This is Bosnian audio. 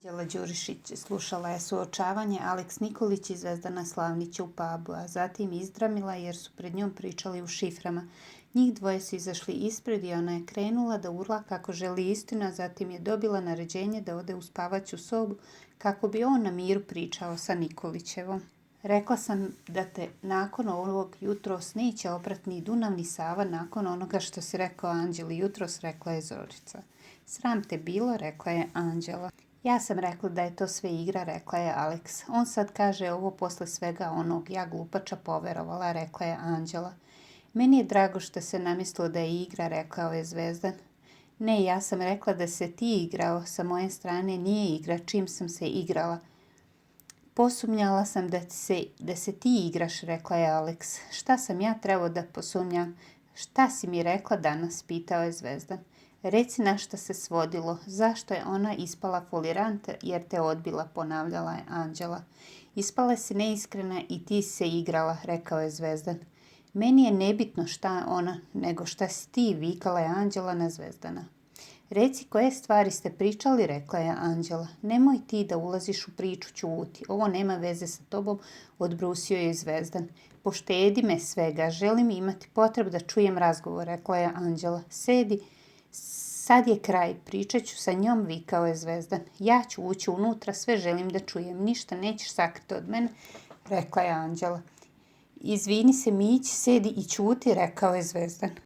Anđela Đurišić slušala je suočavanje Aleks Nikolić i Zvezdana Slavnića u pubu, a zatim izdramila jer su pred njom pričali u šiframa. Njih dvoje su izašli ispred i ona je krenula da urla kako želi istinu, a zatim je dobila naređenje da ode u spavaću sobu kako bi on na miru pričao sa Nikolićevom. Rekla sam da te nakon ovog jutros neće oprati ni Dunav ni Sava nakon onoga što si rekao Anđeli jutros, rekla je Zorica. Sram te bilo, rekla je Anđela. Ja sam rekla da je to sve igra, rekla je Aleks. On sad kaže ovo posle svega onog, ja glupača poverovala, rekla je Anđela. Meni je drago što se namislilo da je igra, rekao je Zvezdan. Ne, ja sam rekla da se ti igrao, sa moje strane nije igra, čim sam se igrala. Posumnjala sam da se ti igraš, rekla je Aleks. Šta sam ja trebao da posumnjam? Šta si mi rekla danas, pitao je Zvezdan. Reci na šta se svodilo, zašto je ona ispala folirant jer te odbila, ponavljala je Anđela. Ispala si neiskrena i ti se igrala, rekao je Zvezdan. Meni je nebitno šta ona, nego šta si ti, vikala je Anđela na Zvezdana. Reci koje stvari ste pričali, rekla je Anđela. Nemoj ti da ulaziš u priču, ćuti, ovo nema veze sa tobom, odbrusio je Zvezdan. Poštedi me svega, želim imati potrebu da čujem razgovor, rekla je Anđela. Sedi, sad je kraj, pričat ću sa njom, vikao je Zvezdan. Ja ću ući unutra, sve želim da čujem, ništa nećeš sakriti od mene, rekla je Anđela. Izvini se Mić, sedi i ćuti, rekao je Zvezdan.